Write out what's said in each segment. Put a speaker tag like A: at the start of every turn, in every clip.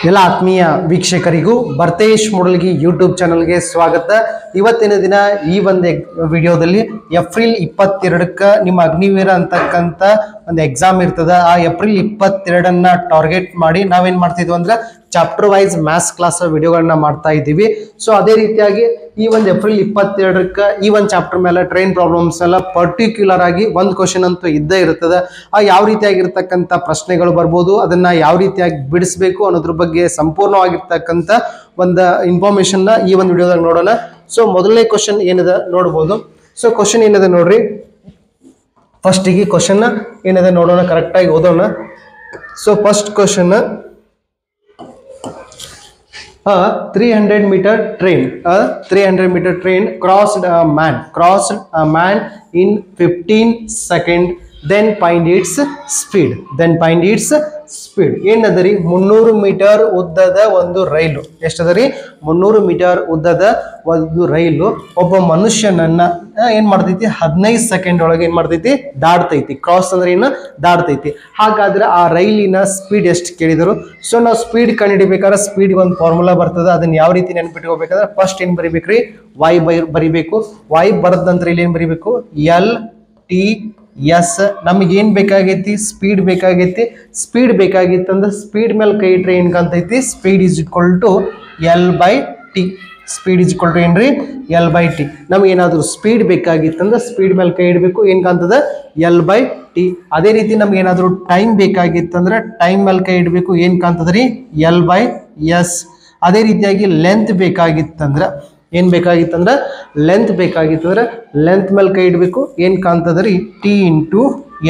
A: ಎಲ್ಲ ಆತ್ಮೀಯ ವೀಕ್ಷಕರಿಗೂ ಭರ್ತೇಶ್ ಮೂಡಲ್ಗಿ ಯೂಟ್ಯೂಬ್ ಚಾನಲ್ಗೆ ಸ್ವಾಗತ. ಇವತ್ತಿನ ದಿನ ಈ ಒಂದು ವಿಡಿಯೋದಲ್ಲಿ ಏಪ್ರಿಲ್ 22ಕ್ಕೆ ನಿಮ್ಮ ಅಗ್ನಿವೀರ ಅಂತಕ್ಕಂಥ ಒಂದು ಎಕ್ಸಾಮ್ ಇರ್ತದ. ಆ ಏಪ್ರಿಲ್ 22ನ್ನ ಟಾರ್ಗೆಟ್ ಮಾಡಿ ನಾವೇನ್ ಮಾಡ್ತಿದ್ವಿ ಅಂದ್ರೆ ಚಾಪ್ಟರ್ ವೈಸ್ ಮ್ಯಾಥ್ಸ್ ಕ್ಲಾಸ್ ವಿಡಿಯೋಗಳನ್ನ ಮಾಡ್ತಾ ಇದ್ದೀವಿ. ಸೊ ಅದೇ ರೀತಿಯಾಗಿ ಈ ಒಂದು ಏಪ್ರಿಲ್ 22ಕ್ಕೆ ಈ ಒಂದು ಚಾಪ್ಟರ್ ಮೇಲೆ ಟ್ರೈನ್ ಪ್ರಾಬ್ಲಮ್ಸ್ ಎಲ್ಲ ಪರ್ಟಿಕ್ಯುಲರ್ ಆಗಿ ಒಂದು ಕ್ವಶನ್ ಅಂತೂ ಇದ್ದೇ ಇರ್ತದೆ. ಆ ಯಾವ ರೀತಿಯಾಗಿರ್ತಕ್ಕಂಥ ಪ್ರಶ್ನೆಗಳು ಬರ್ಬೋದು, ಅದನ್ನ ಯಾವ ರೀತಿಯಾಗಿ ಬಿಡಿಸ್ಬೇಕು ಅನ್ನೋದ್ರ ಬಗ್ಗೆ ಸಂಪೂರ್ಣವಾಗಿರ್ತಕ್ಕಂಥ ಒಂದು ಇನ್ಫಾರ್ಮೇಶನ್ ಈ ಒಂದು ವಿಡಿಯೋದಾಗ ನೋಡೋಣ. ಸೊ ಮೊದಲನೇ ಕ್ವಶನ್ ಏನಿದೆ ನೋಡ್ಬೋದು. ಸೊ ಕ್ವಶನ್ ಏನಿದೆ ನೋಡ್ರಿ, ಫಸ್ಟಿಗೆ ಕ್ವಶನ್ ಏನಿದೆ ನೋಡೋಣ, ಕರೆಕ್ಟಾಗಿ ಓದೋಣ. So first question, 300 meter train, a 300 meter train crossed a man in 15 seconds, then find its speed. ಏನದರಿ 300 ಮೀಟರ್ ಉದ್ದದ ಒಂದು ರೈಲು. ಎಷ್ಟದರಿ 300 ಮೀಟರ್ ಉದ್ದದ ಒಂದು ರೈಲು ಒಬ್ಬ ಮನುಷ್ಯನನ್ನ ಏನ್ ಮಾಡ್ತೈತಿ 15 ಸೆಕೆಂಡ್ ಒಳಗೆ ಏನ್ ಮಾಡ್ತೈತಿ ದಾಡ್ತೈತಿ. ಕ್ರಾಸ್ ಅಂದ್ರೆ ಏನು ದಾಡ್ತೈತಿ. ಹಾಗಾದ್ರೆ ಆ ರೈಲಿನ ಸ್ಪೀಡ್ ಎಷ್ಟು ಕೇಳಿದರು. ಸೊ ನಾವು ಸ್ಪೀಡ್ ಕಂಡುಹಿಡಿಬೇಕಾದ್ರೆ ಸ್ಪೀಡ್ ಒಂದು ಫಾರ್ಮುಲಾ ಬರ್ತದೆ. ಅದನ್ನ ಯಾವ ರೀತಿ ನೆನಪಿಟ್ಕೋಬೇಕಂದ್ರೆ ಫಸ್ಟ್ ಏನ್ ಬರಿಬೇಕ್ರಿ, ವೈ ಬರಿಬೇಕು. ವೈ ಬರದ ನಂತರ ಇಲ್ಲಿ ಏನ್ ಬರಿಬೇಕು, ಎಲ್ ಟಿ ಎಸ್. ನಮಗೆ ಏನ್ ಬೇಕಾಗೈತಿ, ಸ್ಪೀಡ್ ಬೇಕಾಗೈತಿ. ಸ್ಪೀಡ್ ಬೇಕಾಗಿತ್ತಂದ್ರೆ ಸ್ಪೀಡ್ ಮೇಲೆ ಕೈ ಇಟ್ರೆ ಏನ್ ಕಾಣ್ತೈತಿ, speed is equal to L by T. Speed is equal to ಏನ್ರಿ, ಎಲ್ ಬೈ ಟಿ. ನಮ್ಗೆ ಏನಾದ್ರು ಸ್ಪೀಡ್ ಬೇಕಾಗಿತ್ತಂದ್ರೆ ಸ್ಪೀಡ್ ಮೇಲೆ ಕೈ ಇಡಬೇಕು, ಏನ್ ಕಾಣ್ತದ, ಎಲ್ ಬೈ ಟಿ. ಅದೇ ರೀತಿ ನಮ್ಗೆ ಏನಾದ್ರು ಟೈಮ್ ಬೇಕಾಗಿತ್ತಂದ್ರೆ ಟೈಮ್ ಮೇಲೆ ಕೈ ಇಡಬೇಕು, ಏನ್ ಕಾಣ್ತದ್ರಿ, ಎಲ್ ಬೈ ಎಸ್. ಅದೇ ರೀತಿಯಾಗಿ ಲೆಂತ್ ಬೇಕಾಗಿತ್ತಂದ್ರೆ ಏನ್ ಬೇಕಾಗಿತ್ತಂದ್ರೆ ಲೆಂತ್ ಮೇಲೆ ಕೈ ಇಡಬೇಕು, ಏನ್ ಕಾಣ್ತದ್ರಿ, ಟಿ ಇಂಟು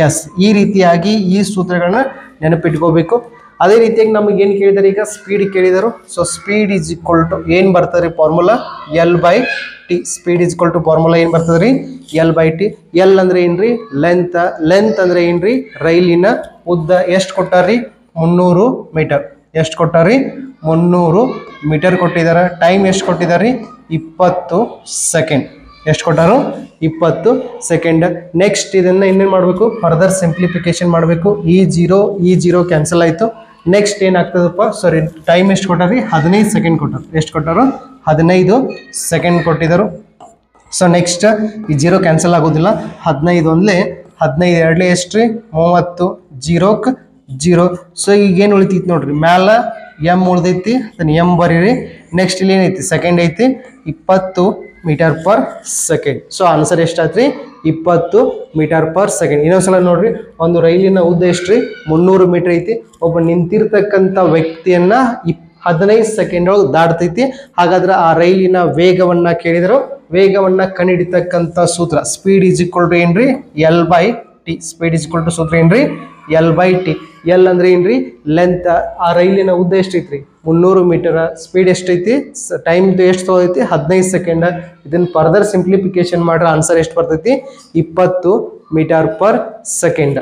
A: ಎಸ್. ಈ ರೀತಿಯಾಗಿ ಈ ಸೂತ್ರಗಳನ್ನ ನೆನಪಿಟ್ಕೋಬೇಕು. ಅದೇ ರೀತಿಯಾಗಿ ನಮಗೆ ಏನ್ ಕೇಳಿದಾರೆ, ಈಗ ಸ್ಪೀಡ್ ಕೇಳಿದರು. So speed is equal to ಏನ್ ಬರ್ತದ್ರಿ formula, L by T. Speed is equal to formula ಏನ್ ಬರ್ತದ್ರಿ, ಎಲ್ ಬೈ ಟಿ. ಎಲ್ ಅಂದ್ರೆ ಏನ್ರಿ, ಲೆಂತ್ ಅಂದ್ರೆ ಏನ್ರಿ, ರೈಲಿನ ಉದ್ದ. ಎಷ್ಟು ಕೊಟ್ಟಾರ್ರಿ, 300 ಮೀಟರ್. ಎಷ್ಟು ಕೊಟ್ಟಾರ್ರಿ, 300 ಮೀಟರ್ ಕೊಟ್ಟಿದ್ದಾರೆ. ಟೈಮ್ ಎಷ್ಟು ಕೊಟ್ಟಿದ್ದಾರೆ, 20 ಸೆಕೆಂಡ್. ಎಷ್ಟು ಕೊಟ್ಟಾರು, 20 ಸೆಕೆಂಡ್. ನೆಕ್ಸ್ಟ್ ಇದನ್ನ ಇನ್ನೇನು ಮಾಡಬೇಕು, ಫರ್ದರ್ ಸಿಂಪ್ಲಿಫಿಕೇಶನ್ ಮಾಡಬೇಕು. ಈ ಜೀರೋ ಕ್ಯಾನ್ಸಲ್ ಆಯಿತು. ನೆಕ್ಸ್ಟ್ ಏನಾಗ್ತದಪ್ಪ, ಸಾರಿ, ಟೈಮ್ ಎಷ್ಟು ಕೊಟ್ಟಾರಿ, 15 ಸೆಕೆಂಡ್ ಕೊಟ್ಟರು. ಎಷ್ಟು ಕೊಟ್ಟರು, 15 ಸೆಕೆಂಡ್ ಕೊಟ್ಟಿದ್ದರು. ಸೊ ನೆಕ್ಸ್ಟ್ ಈ ಜೀರೋ ಕ್ಯಾನ್ಸಲ್ ಆಗೋದಿಲ್ಲ. 15 ಒಂದ್ಲೆ 15 ಎರಡ್ಲೆ ಎಷ್ಟು ರೀ, 30. ಜೀರೋಕ್ಕೆ ಜೀರೋ. ಸೊ ಈಗ ಏನು ಉಳಿತೈತಿ ನೋಡ್ರಿ, ಮ್ಯಾಲ ಎಮ್ ಉಳ್ದೈತಿ, ಅದನ್ನ ಎಮ್ ಬರೀರಿ. ನೆಕ್ಸ್ಟ್ ಇಲ್ಲಿ ಏನೈತಿ, ಸೆಕೆಂಡ್ ಐತಿ, 20 metre per second. So answer ಎಷ್ಟಾಯ್ತು ರೀ, 20 ಮೀಟರ್ ಪರ್ ಸೆಕೆಂಡ್. ಇನ್ನೊಂದ್ಸಲ ನೋಡ್ರಿ, ಒಂದು ರೈಲಿನ ಉದ್ದ ಎಷ್ಟು ರೀ, 300 ಮೀಟರ್ ಐತಿ. ಒಬ್ಬ ನಿಂತಿರ್ತಕ್ಕಂಥ ವ್ಯಕ್ತಿಯನ್ನ 15 ಸೆಕೆಂಡ್ ಒಳಗೆ ದಾಡ್ತೈತಿ. ಹಾಗಾದ್ರೆ ಆ ರೈಲಿನ ವೇಗವನ್ನ ಕೇಳಿದ್ರು. ವೇಗವನ್ನ ಕಂಡುಹಿಡಿತಕ್ಕಂಥ ಸೂತ್ರ ಸ್ಪೀಡ್ ಈಸ್ ಈಕ್ವಲ್ ಟು ಏನ್ರಿ, L by T. Speed is equal to ಸೂತ್ರ ಏನ್ರಿ, ಎಲ್ ಬೈ ಟಿ. ಎಲ್ ಅಂದ್ರೆ ಏನ್ರಿ, ಲೆಂತ್. ಆ ರೈಲಿನ ಉದ್ದ ಎಷ್ಟೈತ್ರಿ, 300 ಮೀಟರ್. ಸ್ಪೀಡ್ ಎಷ್ಟೈತಿ, ಟೈಮ್ ಎಷ್ಟು ತಗೋದೈತಿ, 15 ಸೆಕೆಂಡ್. ಇದನ್ನ ಫರ್ದರ್ ಸಿಂಪ್ಲಿಫಿಕೇಶನ್ ಮಾಡ್ರೆ ಆನ್ಸರ್ ಎಷ್ಟು ಬರ್ತೈತಿ, 20 metre per second.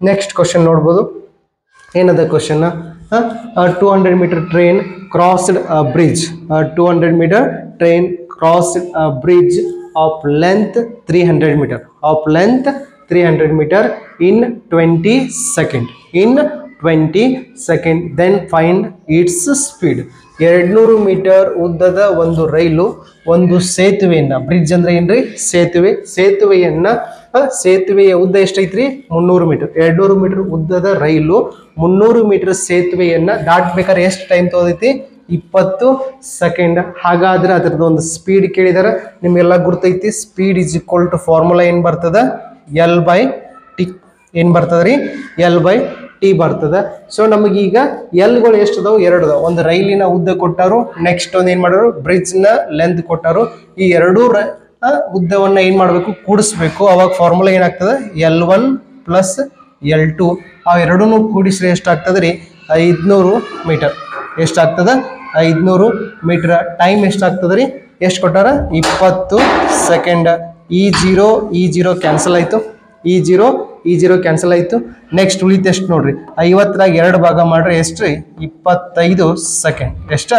A: Next question ನೋಡ್ಬೋದು. ಏನದ question, 200 metre train crossed a bridge. 200 metre train crossed a bridge of length 300 metre. Of length 300 meter in 20 second. Then find its speed. 200 metre ಉದ್ದದ ಒಂದು ರೈಲು ಒಂದು ಸೇತುವೆಯನ್ನ, bridge ಅಂದ್ರೆ ಏನ್ರಿ, ಸೇತುವೆಯ ಉದ್ದ ಎಷ್ಟೈತ್ರಿ, 300 ಮೀಟರ್. 200 ಮೀಟರ್ ಉದ್ದದ ರೈಲು 300 ಮೀಟರ್ ಸೇತುವೆಯನ್ನ ದಾಟ್ಬೇಕಾದ್ರೆ ಎಷ್ಟು ಟೈಮ್ ತಗೋದೈತಿ, 20 ಸೆಕೆಂಡ್. ಹಾಗಾದ್ರೆ ಅದರದ್ದು ಒಂದು ಸ್ಪೀಡ್ ಕೇಳಿದಾರೆ. ನಿಮ್ಗೆಲ್ಲ ಗುರ್ತೈತಿ, speed is equal to formula ಏನ್ ಬರ್ತದ, ಎಲ್ ಬೈ ಟಿ. ಏನ್ ಬರ್ತದ್ರಿ, ಎಲ್ ಬೈ ಟಿ ಬರ್ತದೆ. ಸೊ ನಮಗೀಗ ಎಲ್ಗಳು ಎಷ್ಟು ಅದಾವು, 2 ಅದಾವ. ಒಂದು ರೈಲಿನ ಉದ್ದ ಕೊಟ್ಟಾರು, ನೆಕ್ಸ್ಟ್ ಒಂದು ಏನ್ ಮಾಡೋರು, ಬ್ರಿಡ್ಜ್ ನ ಲೆಂತ್ ಕೊಟ್ಟಾರು. ಈ ಎರಡೂ ಉದ್ದವನ್ನ ಏನ್ ಮಾಡ್ಬೇಕು, ಕೂಡಿಸ್ಬೇಕು. ಅವಾಗ ಫಾರ್ಮುಲಾ ಏನಾಗ್ತದೆ, L1 ಪ್ಲಸ್ L2. ಆ ಎರಡೂ ಕೂಡಿಸ್ರೆ ಎಷ್ಟಾಗ್ತದ್ರಿ, 500 ಮೀಟರ್. ಎಷ್ಟಾಗ್ತದ, 500 ಮೀಟರ್. ಟೈಮ್ ಎಷ್ಟಾಗ್ತದ್ರಿ, ಎಷ್ಟು ಕೊಟ್ಟಾರ, 20 ಸೆಕೆಂಡ್. ಈ ಜೀರೋ ಕ್ಯಾನ್ಸಲ್ ಆಯ್ತು. ಈ ಜೀರೋ ಕ್ಯಾನ್ಸಲ್ ಆಯ್ತು. ನೆಕ್ಸ್ಟ್ ಉಳಿತು ಎಷ್ಟು ನೋಡ್ರಿ, 50ರಾಗ 2 ಭಾಗ ಮಾಡ್ರೆ ಎಷ್ಟು ರೀ, 25 ಸೆಕೆಂಡ್. ಎಷ್ಟ,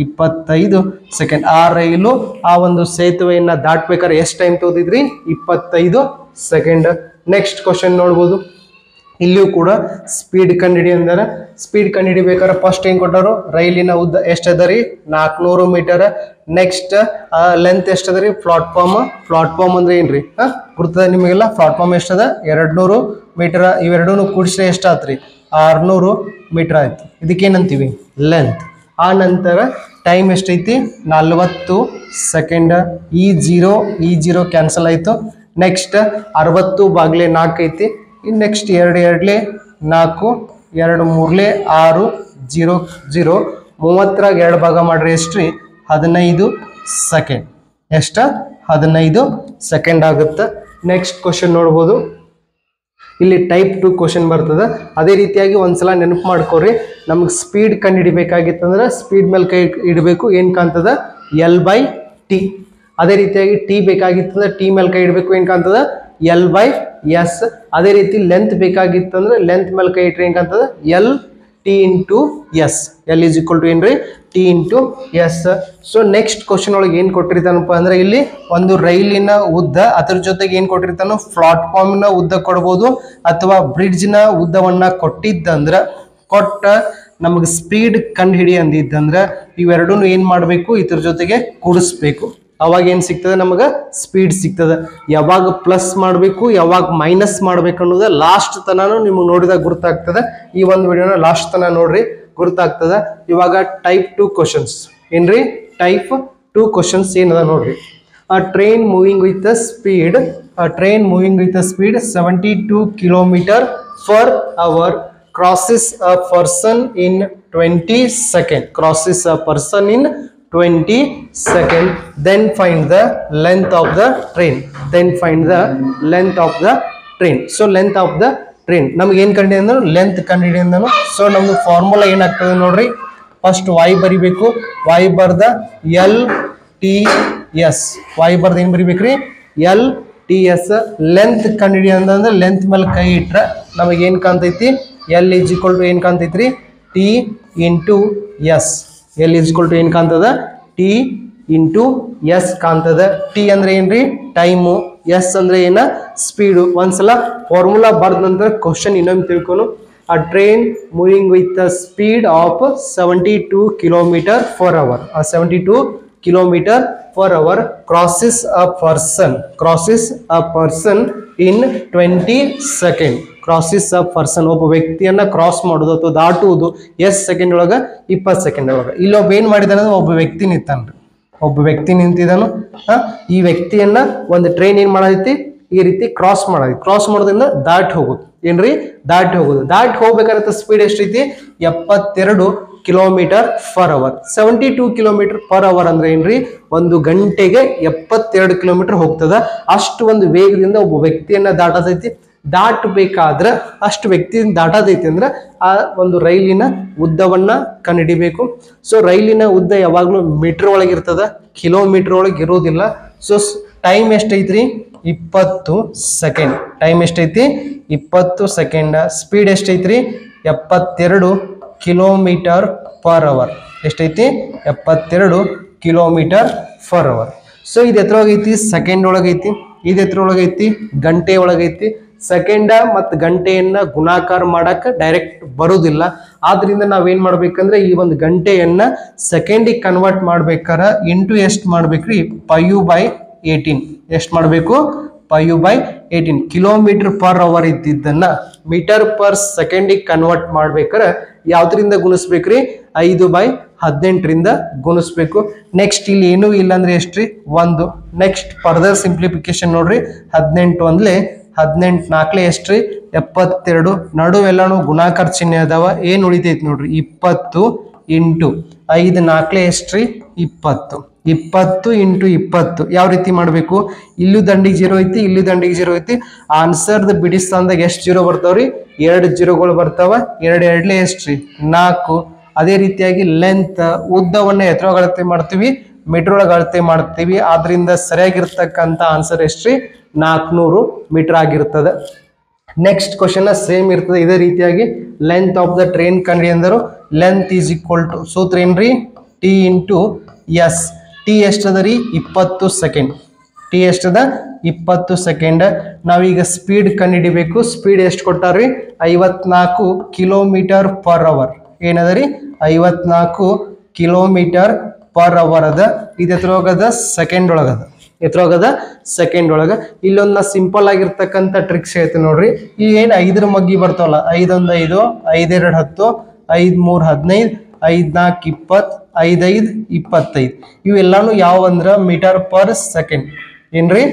A: 25 ಸೆಕೆಂಡ್. ಆ ರೈಲು ಆ ಒಂದು ಸೇತುವೆಯನ್ನ ದಾಟ್ಬೇಕಾದ್ರೆ ಎಷ್ಟು ಟೈಮ್ ತಗೋದಿದ್ರಿ, 25 ಸೆಕೆಂಡ್. ನೆಕ್ಸ್ಟ್ ಕ್ವಶನ್ ನೋಡ್ಬೋದು. ಇಲ್ಲಿಯೂ ಕೂಡ ಸ್ಪೀಡ್ ಕಂಡುಹಿಡಿ ಅಂದರೆ ಸ್ಪೀಡ್ ಕಂಡುಹಿಡಿಬೇಕಾದ್ರೆ ಫಸ್ಟ್ ಏನು ಕೊಟ್ಟರು ರೈಲಿನ ಉದ್ದ ಎಷ್ಟದ ರೀ 400 ಮೀಟರ್. ನೆಕ್ಸ್ಟ್ ಲೆಂತ್ ಎಷ್ಟದ ರೀ ಪ್ಲಾಟ್ಫಾರ್ಮ್ ಅಂದ್ರೆ ಏನ್ರಿ ಗುರ್ತದ ನಿಮಗೆಲ್ಲ ಪ್ಲಾಟ್ಫಾರ್ಮ್ ಎಷ್ಟದ 200 ಮೀಟರ್. ಇವೆರಡೂ ಕೂಡಿಸಿದ್ರೆ ಎಷ್ಟಾತ್ರಿ 600 ಮೀಟರ್ ಆಯ್ತು. ಇದಕ್ಕೇನಂತೀವಿ ಲೆಂತ್. ಆ ನಂತರ ಟೈಮ್ ಎಷ್ಟೈತಿ 40 ಸೆಕೆಂಡ್. ಈ ಜೀರೋ ಕ್ಯಾನ್ಸಲ್ ಆಯಿತು. ನೆಕ್ಸ್ಟ್ 60/4 ಐತಿ. ಇನ್ನು ನೆಕ್ಸ್ಟ್ 2 2 4 2 3 6 0 0 30ರಾಗ 2 ಭಾಗ ಮಾಡ್ರಿ ಎಷ್ಟ್ರಿ 15 ಸೆಕೆಂಡ್. ಎಷ್ಟ 15 ಸೆಕೆಂಡ್ ಆಗುತ್ತೆ. ನೆಕ್ಸ್ಟ್ ಕ್ವಶನ್ ನೋಡ್ಬೋದು. ಇಲ್ಲಿ ಟೈಪ್ 2 ಕ್ವಶನ್ ಬರ್ತದೆ. ಅದೇ ರೀತಿಯಾಗಿ ಒಂದ್ಸಲ ನೆನಪು ಮಾಡ್ಕೊರಿ. ನಮ್ಗೆ ಸ್ಪೀಡ್ ಕಂಡು ಹಿಡಿಬೇಕಾಗಿತ್ತಂದ್ರೆ ಸ್ಪೀಡ್ ಮೇಲೆ ಕೈ ಇಡಬೇಕು. ಏನು ಕಾಣ್ತದ L/T. ಅದೇ ರೀತಿಯಾಗಿ ಟಿ ಬೇಕಾಗಿತ್ತಂದ್ರೆ ಟಿ ಮೇಲೆ ಕೈ ಇಡಬೇಕು. ಏನು ಕಾಣ್ತದ L/S. ಅದೇ ರೀತಿ ಲೆಂತ್ ಬೇಕಾಗಿತ್ತಂದ್ರೆ ಲೆಂತ್ ಮೇಲೆ ಕೈ ಇಟ್ರೆ ಏನು ಕಾಣ್ತದ L/T/S. L = ಏನ್ರಿ T/S. ಸೊ ನೆಕ್ಸ್ಟ್ ಕ್ವಶನ್ ಒಳಗೆ ಏನು ಕೊಟ್ಟಿರ್ತಾನಪ್ಪ ಅಂದ್ರೆ ಇಲ್ಲಿ ಒಂದು ರೈಲಿನ ಉದ್ದ, ಅದ್ರ ಜೊತೆಗೆ ಏನು ಕೊಟ್ಟಿರ್ತಾನೋ ಪ್ಲಾಟ್ಫಾರ್ಮ್ನ ಉದ್ದ ಕೊಡ್ಬೋದು ಅಥವಾ ಬ್ರಿಡ್ಜ್ನ ಉದ್ದವನ್ನ ಕೊಟ್ಟಿದ್ದಂದ್ರೆ ಕೊಟ್ಟ ನಮಗೆ ಸ್ಪೀಡ್ ಕಂಡು ಹಿಡಿ ಅಂದಿದ್ದಂದ್ರೆ ಇವೆರಡೂ ಏನು ಮಾಡಬೇಕು ಇದ್ರ ಜೊತೆಗೆ ಕೂಡಿಸ್ಬೇಕು. ಅವಾಗ ಏನು ಸಿಗ್ತದೆ ನಮಗೆ ಸ್ಪೀಡ್ ಸಿಗ್ತದೆ. ಯಾವಾಗ ಪ್ಲಸ್ ಮಾಡಬೇಕು ಯಾವಾಗ ಮೈನಸ್ ಮಾಡ್ಬೇಕು ಅನ್ನೋದು ಲಾಸ್ಟ್ ತನೂ ನಿಮಗೆ ನೋಡಿದಾಗ ಗುರ್ತಾಗ್ತದೆ. ಈ ಒಂದು ವಿಡಿಯೋನ ಲಾಸ್ಟ್ ತನ ನೋಡ್ರಿ ಗುರ್ತಾಗ್ತದೆ. ಇವಾಗ ಟೈಪ್ 2 ಕ್ವಶನ್ಸ್ ಏನ್ರಿ ಟೈಪ್ 2 ಕ್ವಶನ್ಸ್ ಏನದ ನೋಡ್ರಿ. A train moving with the speed 72 km/h crosses a person in 20 seconds. Then find the length of the train. So length of the train ನಮಗೆ ಏನು ಕಂಡು ಹಿಡಿಯೋದು ಲೆಂತ್ ಕಂಡು ಹಿಡಿಯೋದು. ಸೊ ನಮ್ದು ಫಾರ್ಮುಲಾ ಏನಾಗ್ತದೆ ನೋಡ್ರಿ. ಫಸ್ಟ್ y ಬರಿಬೇಕು. y ಬರ್ದ LTS. y ಬರ್ದ ಏನು ಬರಿಬೇಕ್ರಿ LTS. ಲೆಂತ್ ಕಂಡು ಹಿಡಿಯೋದು ಅಂದ್ರೆ ಲೆಂತ್ ಮೇಲೆ ಕೈ ಇಟ್ರೆ ನಮಗೆ ಏನು ಕಾಣ್ತೈತಿ L = ಏನು ಕಾಣ್ತೈತ್ರಿ T/S. L = ಏನು ಕಾಣ್ತದ T/S ಕಾಣ್ತದ. T ಅಂದ್ರೆ ಏನ್ರಿ ಟೈಮು, S ಅಂದ್ರೆ ಏನ ಸ್ಪೀಡು. ಒಂದ್ಸಲ ಫಾರ್ಮುಲಾ ಬರ್ದ ನಂತರ ಕ್ವಶನ್ ಇನ್ನೊಮ್ಮೆ ತಿಳ್ಕೊನು. A train moving with the speed of 72 km/h. 72 km/h crosses a person in 20 seconds. Crosses a person ಒಬ್ಬ ವ್ಯಕ್ತಿಯನ್ನ ಕ್ರಾಸ್ ಮಾಡೋದು ಅಥವಾ ದಾಟುವುದು ಎಷ್ಟು ಸೆಕೆಂಡ್ ಒಳಗೆ 20 ಸೆಕೆಂಡ್ ಒಳಗೆ. ಇಲ್ಲೊಬ್ಬ ಏನ್ ಮಾಡಿದಾನೆ ಒಬ್ಬ ವ್ಯಕ್ತಿ ನಿಂತಾನ್ರಿ. ಒಬ್ಬ ವ್ಯಕ್ತಿ ನಿಂತಿದ್ದಾನು. ಈ ವ್ಯಕ್ತಿಯನ್ನ ಒಂದು ಟ್ರೈನ್ ಏನ್ ಮಾಡೈತಿ ಈ ರೀತಿ ಕ್ರಾಸ್ ಮಾಡೋದ್ರಿಂದ ದಾಟಿ ಹೋಗುದು. ಏನ್ರಿ ದಾಟಿ ಹೋಗ್ಬೇಕಾದ್ರೆ ಸ್ಪೀಡ್ ಎಷ್ಟೈತಿ 72 km/h. 72 km/h ಅಂದ್ರೆ ಏನ್ರಿ ಒಂದು ಗಂಟೆಗೆ 72 ಕಿಲೋಮೀಟರ್ ಹೋಗ್ತದ. ಅಷ್ಟು ಒಂದು ವೇಗದಿಂದ ಒಬ್ಬ ವ್ಯಕ್ತಿಯನ್ನ ದಾಟಬೇಕಾದ್ರೆ ಅಷ್ಟು ವ್ಯಕ್ತಿಯಿಂದ ದಾಟದೈತಿ ಅಂದ್ರೆ ಆ ಒಂದು ರೈಲಿನ ಉದ್ದವನ್ನ ಕಂಡುಹಿಡಿಬೇಕು. ಸೊ ರೈಲಿನ ಉದ್ದ ಯಾವಾಗ್ಲೂ ಮೀಟರ್ ಒಳಗೆ ಇರ್ತದ, ಕಿಲೋಮೀಟರ್ ಒಳಗೆ ಇರೋದಿಲ್ಲ. ಸೊ ಟೈಮ್ ಎಷ್ಟೈತ್ರಿ 20 ಸೆಕೆಂಡ್. ಟೈಮ್ ಎಷ್ಟೈತಿ 20 ಸೆಕೆಂಡ್. ಸ್ಪೀಡ್ ಎಷ್ಟೈತ್ರಿ 72 km/h. ಎಷ್ಟೈತಿ 72 km/h. ಸೊ ಇದು ಎತ್ತರವಾಗೈತಿ ಸೆಕೆಂಡ್ ಒಳಗೈತಿ, ಇದು ಎತ್ತರೊಳಗೈತಿ ಗಂಟೆ ಒಳಗೈತಿ. ಸೆಕೆಂಡ ಮತ್ತು ಗಂಟೆಯನ್ನ ಗುಣಾಕಾರ ಮಾಡಕ್ಕೆ ಡೈರೆಕ್ಟ್ ಬರುವುದಿಲ್ಲ. ಆದ್ರಿಂದ ನಾವೇನ್ ಮಾಡ್ಬೇಕಂದ್ರೆ ಈ ಒಂದು ಗಂಟೆಯನ್ನ ಸೆಕೆಂಡಿಗೆ ಕನ್ವರ್ಟ್ ಮಾಡ್ಬೇಕಾರ ಇಂಟು ಎಷ್ಟು ಮಾಡ್ಬೇಕ್ರಿ 5/18. ಎಷ್ಟು ಮಾಡಬೇಕು 5/18. km/h ಇದ್ದಿದ್ದನ್ನ ಮೀಟರ್ ಪರ್ ಸೆಕೆಂಡಿಗೆ ಕನ್ವರ್ಟ್ ಮಾಡ್ಬೇಕಾರೆ ಯಾವ್ದ್ರಿಂದ ಗುಣಿಸ್ಬೇಕ್ರಿ 5/18 ಗುಣಿಸ್ಬೇಕು. ನೆಕ್ಸ್ಟ್ ಇಲ್ಲಿ ಏನೂ ಇಲ್ಲ ಅಂದ್ರೆ ಎಷ್ಟ್ರಿ 1. ನೆಕ್ಸ್ಟ್ ಫರ್ದರ್ ಸಿಂಪ್ಲಿಫಿಕೇಶನ್ ನೋಡ್ರಿ. 18 1 18 4 ಎಷ್ಟ್ರಿ 72. ನಡುವೆಲ್ಲಾನು ಗುಣಾಕಾರ ಚಿಹ್ನೆ ಅದಾವ. ಏನ್ ಉಳಿತೈತಿ ನೋಡ್ರಿ 20 ಇಂಟು 5 4 ಎಷ್ಟ್ರಿ 20. 20 ಇಂಟು 20 ಯಾವ ರೀತಿ ಮಾಡಬೇಕು, ಇಲ್ಲೂ ದಂಡಿಗೆ 0 ಐತಿ, ಇಲ್ಲೂ ದಂಡಿಗೆ 0 ಐತಿ. ಆನ್ಸರ್ ಬಿಡಿ ಸ್ಥಾನದಾಗ ಎಷ್ಟು 0 ಬರ್ತಾವ್ರಿ 2 0ಗಳು ಬರ್ತಾವ. 2 2 ಎಷ್ಟ್ರಿ 4. ಅದೇ ರೀತಿಯಾಗಿ ಲೆಂತ್ ಉದ್ದವನ್ನ ಎತ್ತರವಾಗಿ ಅಳತೆ ಮಾಡ್ತೀವಿ, ಮೀಟರ್ ಒಳಗೆ ಅಳತೆ ಮಾಡ್ತೀವಿ. ಆದ್ರಿಂದ ಸರಿಯಾಗಿರ್ತಕ್ಕಂಥ ಆನ್ಸರ್ ಎಷ್ಟ್ರಿ 400 ಮೀಟರ್ ಆಗಿರ್ತದೆ. ನೆಕ್ಸ್ಟ್ ಕ್ವಶನ್ ಸೇಮ್ ಇರ್ತದೆ ಇದೇ ರೀತಿಯಾಗಿ. ಲೆಂತ್ ಆಫ್ ದ ಟ್ರೈನ್ ಕಂಡು ಅಂದರು ಲೆಂತ್ ಈಸ್ ಈಕ್ವಲ್ ಟು ಸೂತ್ರ ಏನ್ರಿ T/S. ಟಿ ಎಷ್ಟದ ರೀ 20 ಸೆಕೆಂಡ್. ಟಿ ಎಷ್ಟದ 20 ಸೆಕೆಂಡ್. ನಾವೀಗ ಸ್ಪೀಡ್ ಕಂಡುಹಿಡಿಬೇಕು. ಸ್ಪೀಡ್ ಎಷ್ಟು ಕೊಟ್ಟಾರ್ರಿ 54 ಕಿಲೋಮೀಟರ್ ಪರ್ ಅವರ್. ಏನದ ರೀ 54 ಕಿಲೋಮೀಟರ್ ಪರ್ ಅವರ್ ಅದ. ಇದು ಎತ್ತರೋಗದ ಸೆಕೆಂಡ್ ಒಳಗದ. ಎತ್ತರೋಗದ ಸೆಕೆಂಡ್ ಒಳಗ. ಇಲ್ಲೊಂದು ನಾ ಸಿಂಪಲ್ ಆಗಿರ್ತಕ್ಕಂಥ ಟ್ರಿಕ್ಸ್ ಹೇಳ್ತೀನಿ ನೋಡ್ರಿ. ಈ ಏನು 5 ಮಗ್ಗಿ ಬರ್ತಾವಲ್ಲ, 5 1 5, 5 2 10, 5 3 15, 5 4 20, 5 5 25. ಇವೆಲ್ಲಾನು ಯಾವ ಅಂದ್ರ ಮೀಟರ್ ಪರ್ ಸೆಕೆಂಡ್. ಏನ್ರಿ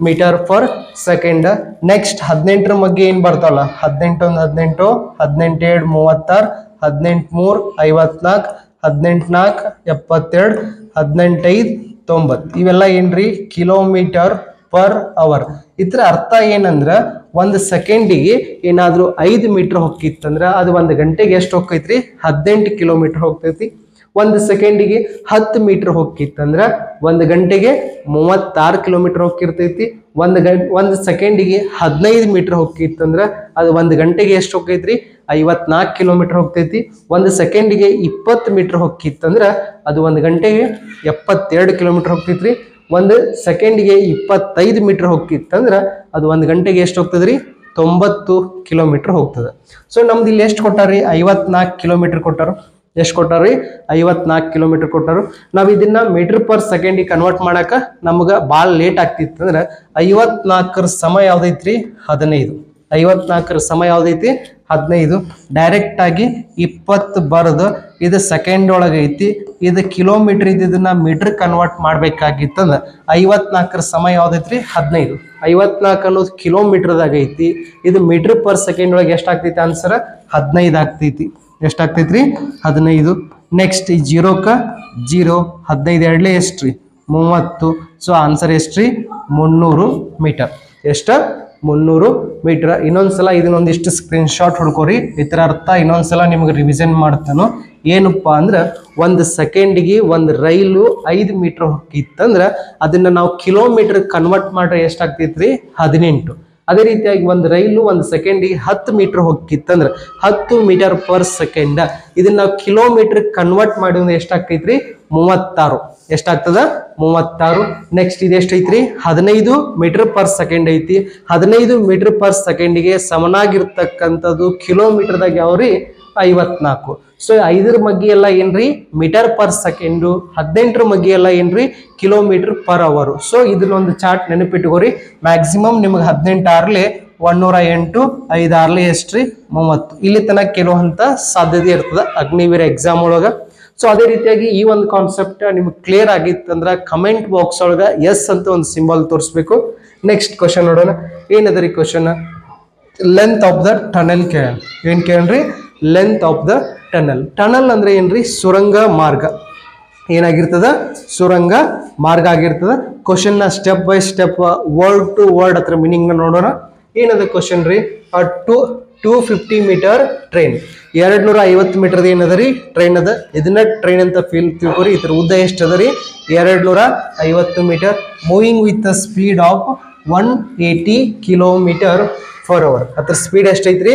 A: ಮೀಟರ್ ಪರ್ ಸೆಕೆಂಡ್. ನೆಕ್ಸ್ಟ್ 18 ಮಗ್ಗಿ ಏನ್ ಬರ್ತಾವಲ್ಲ, 18 1 18, 18 2 36, 18 3 54, 18 4 72, 18 5 90. ಇವೆಲ್ಲ ಏನ್ರಿ ಕಿಲೋಮೀಟರ್ ಪರ್ ಅವರ್. ಇದ್ರ ಅರ್ಥ ಏನಂದ್ರ ಒಂದು ಸೆಕೆಂಡಿಗೆ ಏನಾದ್ರೂ 5 ಮೀಟರ್ ಹೋಗಿತ್ತಂದ್ರ ಅದು 1 ಗಂಟೆಗೆ ಎಷ್ಟು ಹೋಗ್ತೈತ್ರಿ 18 ಕಿಲೋಮೀಟರ್ ಹೋಗ್ತೈತಿ. 1 ಸೆಕೆಂಡಿಗೆ 10 ಮೀಟರ್ ಹೋಗಿತ್ತಂದ್ರ 1 ಗಂಟೆಗೆ 36 ಕಿಲೋಮೀಟರ್ ಹೋಗಿರ್ತೈತಿ. 1 ಸೆಕೆಂಡಿಗೆ 15 ಮೀಟರ್ ಹೋಗಿತ್ತಂದ್ರ ಅದು 1 ಗಂಟೆಗೆ ಎಷ್ಟು ಹೋಗ್ತೈತ್ರಿ 54 ಕಿಲೋಮೀಟರ್ ಹೋಗ್ತೈತಿ. 1 ಸೆಕೆಂಡಿಗೆ 20 ಮೀಟರ್ ಹೋಗಿತ್ತಂದ್ರ ಅದು 1 ಗಂಟೆಗೆ 72 ಕಿಲೋಮೀಟರ್ ಹೋಗ್ತೈತ್ರಿ. 1 ಸೆಕೆಂಡಿಗೆ 25 ಮೀಟರ್ ಹೋಗಿತ್ತಂದ್ರ ಅದು 1 ಗಂಟೆಗೆ ಎಷ್ಟು ಹೋಗ್ತದ್ರಿ 90 ಕಿಲೋಮೀಟರ್ ಹೋಗ್ತದೆ. ಸೊ ನಮ್ದು ಇಲ್ಲಿ ಎಷ್ಟು ಕೊಟ್ಟಾರ್ರಿ 54 ಕಿಲೋಮೀಟರ್ ಕೊಟ್ಟಾರು. ಎಷ್ಟು ಕೊಟ್ಟಾರ್ರಿ 54 ಕಿಲೋಮೀಟರ್ ಕೊಟ್ಟಾರು. ನಾವು ಇದನ್ನ ಮೀಟರ್ ಪರ್ ಸೆಕೆಂಡಿಗೆ ಕನ್ವರ್ಟ್ ಮಾಡಾಕ ನಮ್ಗೆ ಭಾಳ ಲೇಟ್ ಆಗ್ತಿತ್ತಂದ್ರೆ 54ರ ಸಮ ಯಾವ್ದೈತ್ರಿ 15. 54ರ ಸಮ ಯಾವ್ದೈತಿ 15. ಡೈರೆಕ್ಟ್ ಆಗಿ 20 ಬರೆದು ಇದು ಸೆಕೆಂಡ್ ಒಳಗೆ ಐತಿ, ಇದು ಕಿಲೋಮೀಟರ್ ಇದನ್ನ ಮೀಟರ್ ಕನ್ವರ್ಟ್ ಮಾಡ್ಬೇಕಾಗಿತ್ತಂದ್ರೆ 54ರ ಸಮ ಯಾವ್ದೈತ್ರಿ 15. 54 ಅನ್ನೋದು ಕಿಲೋಮೀಟರ್ದಾಗ ಐತಿ, ಇದು ಮೀಟರ್ ಪರ್ ಸೆಕೆಂಡ್ ಒಳಗೆ ಎಷ್ಟಾಗ್ತೈತಿ ಆನ್ಸರ್ 15 ಆಗ್ತೈತಿ. ಎಷ್ಟಾಗ್ತೈತ್ರಿ 15. ನೆಕ್ಸ್ಟ್ ಈ 0ಕ 0, 15 ಎರಡ್ಲೆ ಎಷ್ಟ್ರಿ 30. ಸೊ ಆನ್ಸರ್ ಎಷ್ಟ್ರಿ 300 ಮೀಟರ್. ಎಷ್ಟ 300 ಮೀಟರ್. ಇನ್ನೊಂದ್ಸಲ ಇದನ್ನೊಂದಿಷ್ಟು ಸ್ಕ್ರೀನ್ ಶಾಟ್ ಹೊಡ್ಕೋರಿ. ಇದರ ಅರ್ಥ ಇನ್ನೊಂದ್ಸಲ ನಿಮ್ಗೆ ರಿವಿಷನ್ ಮಾಡ್ತಾನೋ. ಏನಪ್ಪಾ ಅಂದ್ರೆ 1 ಸೆಕೆಂಡಿಗೆ 1 ರೈಲು 5 ಮೀಟರ್ ಹೋಗಿತ್ತಂದ್ರೆ ಅದನ್ನ ನಾವು ಕಿಲೋಮೀಟರ್ ಕನ್ವರ್ಟ್ ಮಾಡ್ರೆ ಎಷ್ಟಾಗ್ತೈತ್ರಿ 18. ಅದೇ ರೀತಿಯಾಗಿ 1 ರೈಲು 1 ಸೆಕೆಂಡಿಗೆ 10 ಮೀಟರ್ ಹೋಗಿತ್ತಂದ್ರೆ 10 ಮೀಟರ್ ಪರ್ ಸೆಕೆಂಡ್. ಇದನ್ನ ನಾವು ಕಿಲೋಮೀಟರ್ ಕನ್ವರ್ಟ್ ಮಾಡಿದ್ರೆ ಎಷ್ಟಾಗ್ತೈತ್ರಿ 36. ಎಷ್ಟಾಗ್ತದ 36. ನೆಕ್ಸ್ಟ್ ಇದು ಎಷ್ಟೈತ್ರಿ 15 ಮೀಟರ್ ಪರ್ ಸೆಕೆಂಡ್ ಐತಿ. 15 ಮೀಟರ್ ಪರ್ ಸೆಕೆಂಡಿಗೆ ಸಮನಾಗಿರ್ತಕ್ಕಂಥದ್ದು ಕಿಲೋಮೀಟರ್ದಾಗ ಯಾವ್ರಿ 54. ಸೊ 5ರ ಮಗ್ಗಿ ಎಲ್ಲ ಏನ್ರಿ ಮೀಟರ್ ಪರ್ ಸೆಕೆಂಡು, 18ರ ಮಗ್ಗಿ ಎಲ್ಲ ಏನ್ರಿ ಕಿಲೋಮೀಟರ್ ಪರ್ ಅವರ್. ಸೊ ಇದನ್ನೊಂದು ಚಾರ್ಟ್ ನೆನಪಿಟ್ಕೋರಿ. ಮ್ಯಾಕ್ಸಿಮಮ್ ನಿಮ್ಗೆ 18 ಆರ್ಲೆ 108, 5 ಆರ್ಲೆ ಎಷ್ಟ್ರಿ 30. ಇಲ್ಲಿ ತನಕ ಕೆಲವಂತ ಸಾಧ್ಯತೆ ಇರ್ತದೆ ಅಗ್ನಿವೀರ ಎಕ್ಸಾಮ್ ಒಳಗ. ಸೊ ಅದೇ ರೀತಿಯಾಗಿ ಈ ಒಂದು ಕಾನ್ಸೆಪ್ಟ್ ನಿಮ್ಗೆ ಕ್ಲಿಯರ್ ಆಗಿತ್ತಂದ್ರೆ ಕಮೆಂಟ್ ಬಾಕ್ಸ್ ಒಳಗ ಎಸ್ ಅಂತ ಒಂದು ಸಿಂಬಲ್ ತೋರಿಸ್ಬೇಕು. ನೆಕ್ಸ್ಟ್ ಕ್ವಶನ್ ನೋಡೋಣ. ಏನದ ರೀ question? Length of the tunnel ಕೇಳೋಣ. ಏನ್ ಕೇಳ್ರಿ? Length of the tunnel. Tunnel ಅಂದ್ರೆ ಏನ್ರಿ ಸುರಂಗ ಮಾರ್ಗ. ಏನಾಗಿರ್ತದ ಸುರಂಗ ಮಾರ್ಗ ಆಗಿರ್ತದ. ಕ್ವಶನ್ ನ step by step word to word ಹತ್ರ ಮೀನಿಂಗ್ ನೋಡೋಣ. ಏನದ ಕ್ವಶನ್ ರೀ? 250 ಮೀಟರ್ ಟ್ರೈನ್. 250 ಮೀಟರ್ ಏನದ ರೀ ಟ್ರೈನ್ ಅದ. ಇದನ್ನ ಟ್ರೈನ್ ಅಂತ ಫೀಲ್ ತಿಳ್ಕೊರಿ. ಇದ್ರ ಉದ್ದ ಎಷ್ಟು ಅದ ರೀ 250 metre. Moving with the speed of 180 kilometre per hour. ಅದ್ರ ಸ್ಪೀಡ್ ಎಷ್ಟೈತ್ರಿ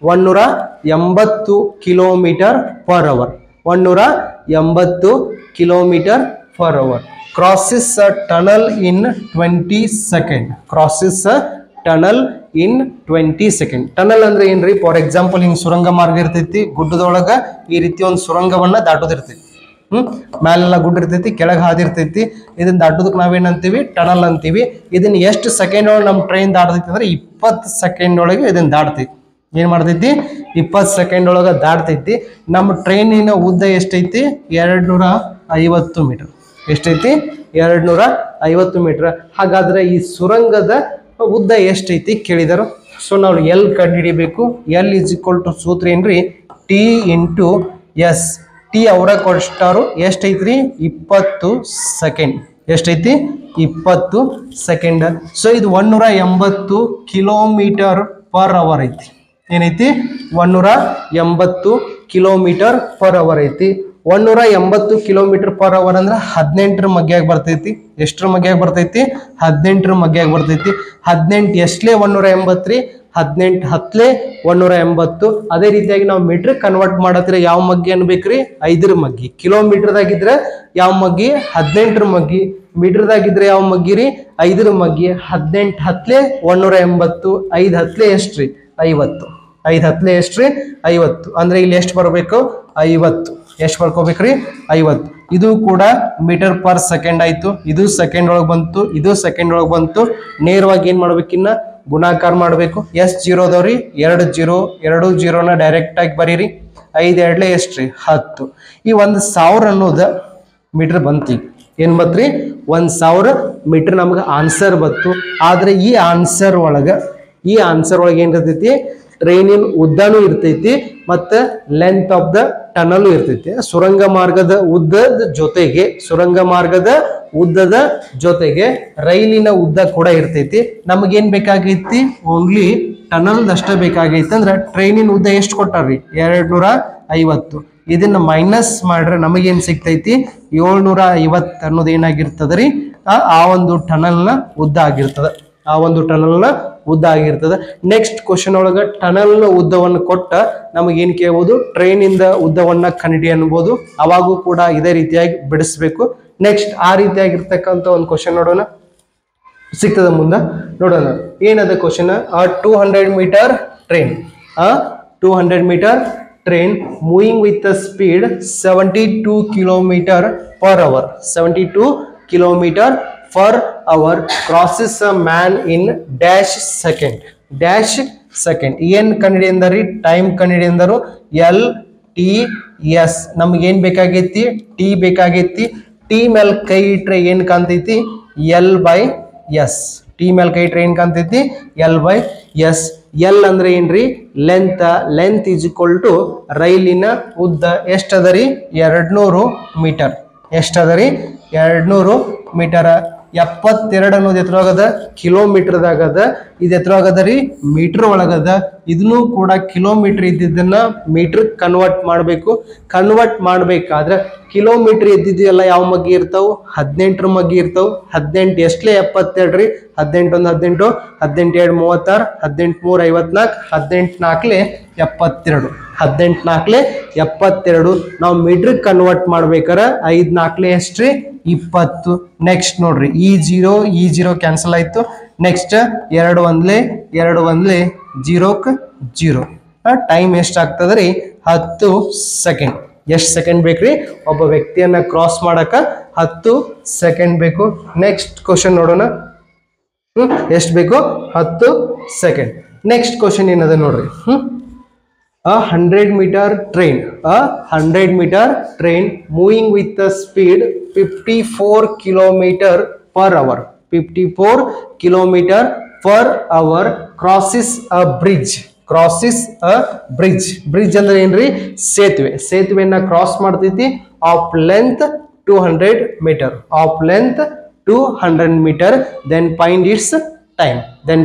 A: 180 kilometre per hour. 180 kilometre per hour. Crosses a tunnel in 20 second. Crosses a tunnel in 20 second. Tunnel ಅಂದ್ರೆ ಏನ್ರಿ? ಫಾರ್ ಎಕ್ಸಾಂಪಲ್ ಹಿಂಗ್ ಸುರಂಗ ಮಾರ್ಗ ಇರ್ತೈತಿ. ಗುಡ್ಡದೊಳಗ ಈ ರೀತಿ ಒಂದು ಸುರಂಗವನ್ನ ದಾಟೋದಿರ್ತೈತಿ. ಮ್ಯಾಲೆಲ್ಲ ಗುಡ್ಡ ಇರ್ತೈತಿ, ಕೆಳಗೆ ಹಾದಿರ್ತೈತಿ. ಇದನ್ನ ದಾಟೋದಕ್ಕೆ ನಾವೇನಂತೀವಿ? ಟನಲ್ ಅಂತೀವಿ. ಇದನ್ನ ಎಷ್ಟು ಸೆಕೆಂಡ್ ಒಳಗೆ ನಮ್ಮ ಟ್ರೈನ್ ದಾಟತೈತಿ ಅಂದ್ರೆ 20 ಸೆಕೆಂಡ್ ಒಳಗೆ ಇದನ್ನ ದಾಟ್ತೈತಿ. ಏನ್ ಮಾಡ್ತೈತಿ? 20 ಸೆಕೆಂಡ್ ಒಳಗ ದಾಟ್ತೈತಿ. ನಮ್ಮ ಟ್ರೈನಿನ ಉದ್ದ ಎಷ್ಟೈತಿ? 250 ಮೀಟರ್. ಎಷ್ಟೈತಿ? 250 ಮೀಟರ್. ಹಾಗಾದ್ರೆ ಈ ಸುರಂಗದ ಉದ್ದ ಎಷ್ಟೈತಿ ಕೇಳಿದರು. ಸೊ ನಾವು ಎಲ್ ಕಂಡು ಹಿಡಿಬೇಕು. ಎಲ್ ಇಸ್ ಈಕ್ವಲ್ ಟು ಸೂತ್ರ ಏನ್ರಿ? T into S. ಟಿ ಅವರ ಕೊಡ್ತಾರು. ಎಷ್ಟೈತ್ರಿ? 20 ಸೆಕೆಂಡ್. ಎಷ್ಟೈತಿ? 20 ಸೆಕೆಂಡ್. ಸೊ ಇದು 180 ಕಿಲೋಮೀಟರ್ ಪರ್ ಅವರ್ ಐತಿ. ಏನೈತಿ? 180 ಕಿಲೋಮೀಟರ್ ಪರ್ ಅವರ್ ಐತಿ. 180 ಕಿಲೋಮೀಟರ್ ಪರ್ ಅವರ್ ಅಂದ್ರೆ 18ರ ಮಗ್ಗಿಯಾಗಿ ಬರ್ತೈತಿ. ಎಷ್ಟರ ಮಗ್ಗಿಯಾಗಿ ಬರ್ತೈತಿ? 18ರ ಮಗ್ಗಿಯಾಗಿ ಬರ್ತೈತಿ. 18 ಎಷ್ಟಲೇ 180 ರೀ? 18 ಹತ್ಲೆ 180. ಅದೇ ರೀತಿಯಾಗಿ ನಾವು ಮೀಟರ್ ಕನ್ವರ್ಟ್ ಮಾಡತ್ತಿರ ಯಾವ ಮಗ್ಗಿ ಅನ್ಬೇಕ್ರಿ? 5ರ ಮಗ್ಗಿ. ಕಿಲೋಮೀಟರ್ದಾಗಿದ್ರೆ ಯಾವ ಮಗ್ಗಿ? 18ರ ಮಗ್ಗಿ. ಮೀಟರ್ದಾಗಿದ್ರೆ ಯಾವ ಮಗ್ಗಿ ರೀ? 5ರ ಮಗ್ಗಿ. 18 ಹತ್ಲೆ 180. 5 ಹತ್ಲೆ ಎಷ್ಟ್ರಿ? 50. 5 ಹತ್ಲೆ ಎಷ್ಟ್ರಿ? 50. ಅಂದ್ರೆ ಇಲ್ಲಿ ಎಷ್ಟು ಬರಬೇಕು? 50. ಎಷ್ಟು ಬರ್ಕೋಬೇಕ್ರಿ? 50. ಇದು ಕೂಡ ಮೀಟರ್ ಪರ್ ಸೆಕೆಂಡ್ ಆಯ್ತು. ಇದು ಸೆಕೆಂಡ್ ಒಳಗೆ ಬಂತು, ಇದು ಸೆಕೆಂಡ್ ಒಳಗೆ ಬಂತು. ನೇರವಾಗಿ ಏನ್ ಮಾಡ್ಬೇಕಿನ್ನ? ಗುಣಾಕಾರ ಮಾಡಬೇಕು. ಎಷ್ಟು ಜೀರೋ ಅದಾವ್ರಿ? 2 ಜೀರೋ. 2 ಜೀರೋನ ಡೈರೆಕ್ಟ್ ಆಗಿ ಬರೀರಿ. 5 ಎರಡ್ಲೆ ಎಷ್ಟ್ರಿ? 10. ಈ 1000 ಅನ್ನೋದ ಮೀಟರ್ ಬಂತಿ. ಏನ್ ಬತ್ರಿ? 1000 ಮೀಟರ್ ನಮ್ಗೆ ಆನ್ಸರ್ ಬತ್ತು. ಆದ್ರೆ ಈ ಆನ್ಸರ್ ಒಳಗೆ ಏನ್ ಇರ್ತೈತಿ? ಟ್ರೈನಿನ ಉದ್ದನೂ ಇರ್ತೈತಿ ಮತ್ತೆ ಲೆಂತ್ ಆಫ್ ದ ಟನಲ್ ಇರ್ತೈತಿ. ಸುರಂಗ ಮಾರ್ಗದ ಉದ್ದದ ಜೊತೆಗೆ ರೈಲಿನ ಉದ್ದ ಕೂಡ ಇರ್ತೈತಿ. ನಮಗೇನ್ ಬೇಕಾಗೈತಿ? ಓನ್ಲಿ ಟನಲ್ ಅಷ್ಟೇ ಬೇಕಾಗೈತಿ. ಅಂದ್ರೆ ಟ್ರೈನಿನ ಉದ್ದ ಎಷ್ಟು ಕೊಟ್ಟಾರ್ರಿ? 250. ಇದನ್ನ ಮೈನಸ್ ಮಾಡ್ರೆ ನಮಗೇನ್ ಸಿಗ್ತೈತಿ? 750 ಅನ್ನೋದು ಏನಾಗಿರ್ತದ್ರಿ? ಆ ಒಂದು ಟನಲ್ನ ಉದ್ದ ಆಗಿರ್ತದ. ನೆಕ್ಸ್ಟ್ ಕ್ವಶನ್ ಒಳಗ ಟನಲ್ ಉದ್ದವನ್ನು ಕೊಟ್ಟ ನಮಗೇನ್ ಕೇಳ್ಬೋದು? ಟ್ರೈನ್ ಇಂದ ಉದ್ದವನ್ನ ಕಂಡಿಡಿ ಅನ್ಬೋದು. ಅವಾಗೂ ಕೂಡ ಇದೇ ರೀತಿಯಾಗಿ ಬಿಡಿಸ್ಬೇಕು. ನೆಕ್ಸ್ಟ್ ಆ ರೀತಿಯಾಗಿರ್ತಕ್ಕಂಥ ಒಂದು ಕ್ವಶನ್ ನೋಡೋಣ, ಸಿಗ್ತದ ಮುಂದ ನೋಡೋಣ. ಏನದ question? 200 metre train 200 metre train moving with the speed 72 kilometre per hour 72 kilometre per hour crosses a man in dash second. ಏನ್ ಕಂಡಿಡಿಯಂದರಿ? ಟೈಮ್ ಕಂಡಿಡಿಯಂದರು. LTS. ನಮ್ಗೆ ಏನ್ ಬೇಕಾಗೈತಿ? ಟಿ ಬೇಕಾಗೈತಿ. ಟಿ ಮೇಲೆ ಕೈ ಇಟ್ರೆ ಏನ್ ಕಾಣ್ತೈತಿ? L/S. ಟಿ ಮೇಲೆ ಕೈ ಇಟ್ರೆ ಏನ್ ಕಾಣ್ತೈತಿ? L/S. ಎಲ್ ಅಂದ್ರೆ ಏನ್ರಿ? ಲೆಂತ್ ಈಸ್ ಈಕ್ವಲ್ ಟು ರೈಲಿನ ಉದ್ದ ಎಷ್ಟದರಿ? 200 ಮೀಟರ್. ಎಷ್ಟದರಿ? 200 ಮೀಟರ್. 72 ಅನ್ನೋದು ಎತ್ತರವಾಗದ? ಕಿಲೋಮೀಟರ್ದಾಗದ. ಇದು ಎತ್ತರವಾಗದ ರೀ? ಮೀಟರ್ ಒಳಗದ. ಇದನ್ನು ಕೂಡ ಕಿಲೋಮೀಟರ್ ಇದ್ದಿದ್ದನ್ನ ಮೀಟರ್ ಕನ್ವರ್ಟ್ ಮಾಡಬೇಕು. ಕನ್ವರ್ಟ್ ಮಾಡ್ಬೇಕಾದ್ರೆ ಕಿಲೋಮೀಟರ್ ಇದ್ದಿದ್ದೆಲ್ಲ ಯಾವ ಮಗ್ಗಿ ಇರ್ತಾವ? 18ರ ಮಗ್ಗಿ ಇರ್ತಾವ. 18 ಎಷ್ಟಲೇ 72 ರೀ? 18 1 18, 18 2 36, 18 3 54, 18 4 72. 18 4 72. ನಾವು ಮೀಟರ್ ಕನ್ವರ್ಟ್ ಮಾಡ್ಬೇಕಾರ 5 4 ಎಷ್ಟ್ರಿ? 20. ನೆಕ್ಸ್ಟ್ ನೋಡ್ರಿ, ಈ ಜೀರೋ ಕ್ಯಾನ್ಸಲ್ ಆಯ್ತು. ನೆಕ್ಸ್ಟ್ 2 1 0 0. ಟೈಮ್ ಎಷ್ಟಾಗ್ತದ್ರಿ? 10 ಸೆಕೆಂಡ್. ಎಷ್ಟು ಸೆಕೆಂಡ್ ಬೇಕ್ರಿ? ಒಬ್ಬ ವ್ಯಕ್ತಿಯನ್ನ ಕ್ರಾಸ್ ಮಾಡಕ 10 ಸೆಕೆಂಡ್ ಬೇಕು. ನೆಕ್ಸ್ಟ್ ಕ್ವಶನ್ ನೋಡೋಣ. ಎಷ್ಟು ಬೇಕು? 10 ಸೆಕೆಂಡ್. ನೆಕ್ಸ್ಟ್ ಕ್ವಶನ್ ಏನದ ನೋಡ್ರಿ. 100 meter train moving with the speed 54 kilometer per hour 54 kilometer per hour crosses a bridge bridge ಅಂದ್ರೆ ಏನ್ರಿ? ಸೇತುವೆನ ಕ್ರಾಸ್ ಮಾಡ್ತೈತಿ. Of length 200 meter then find its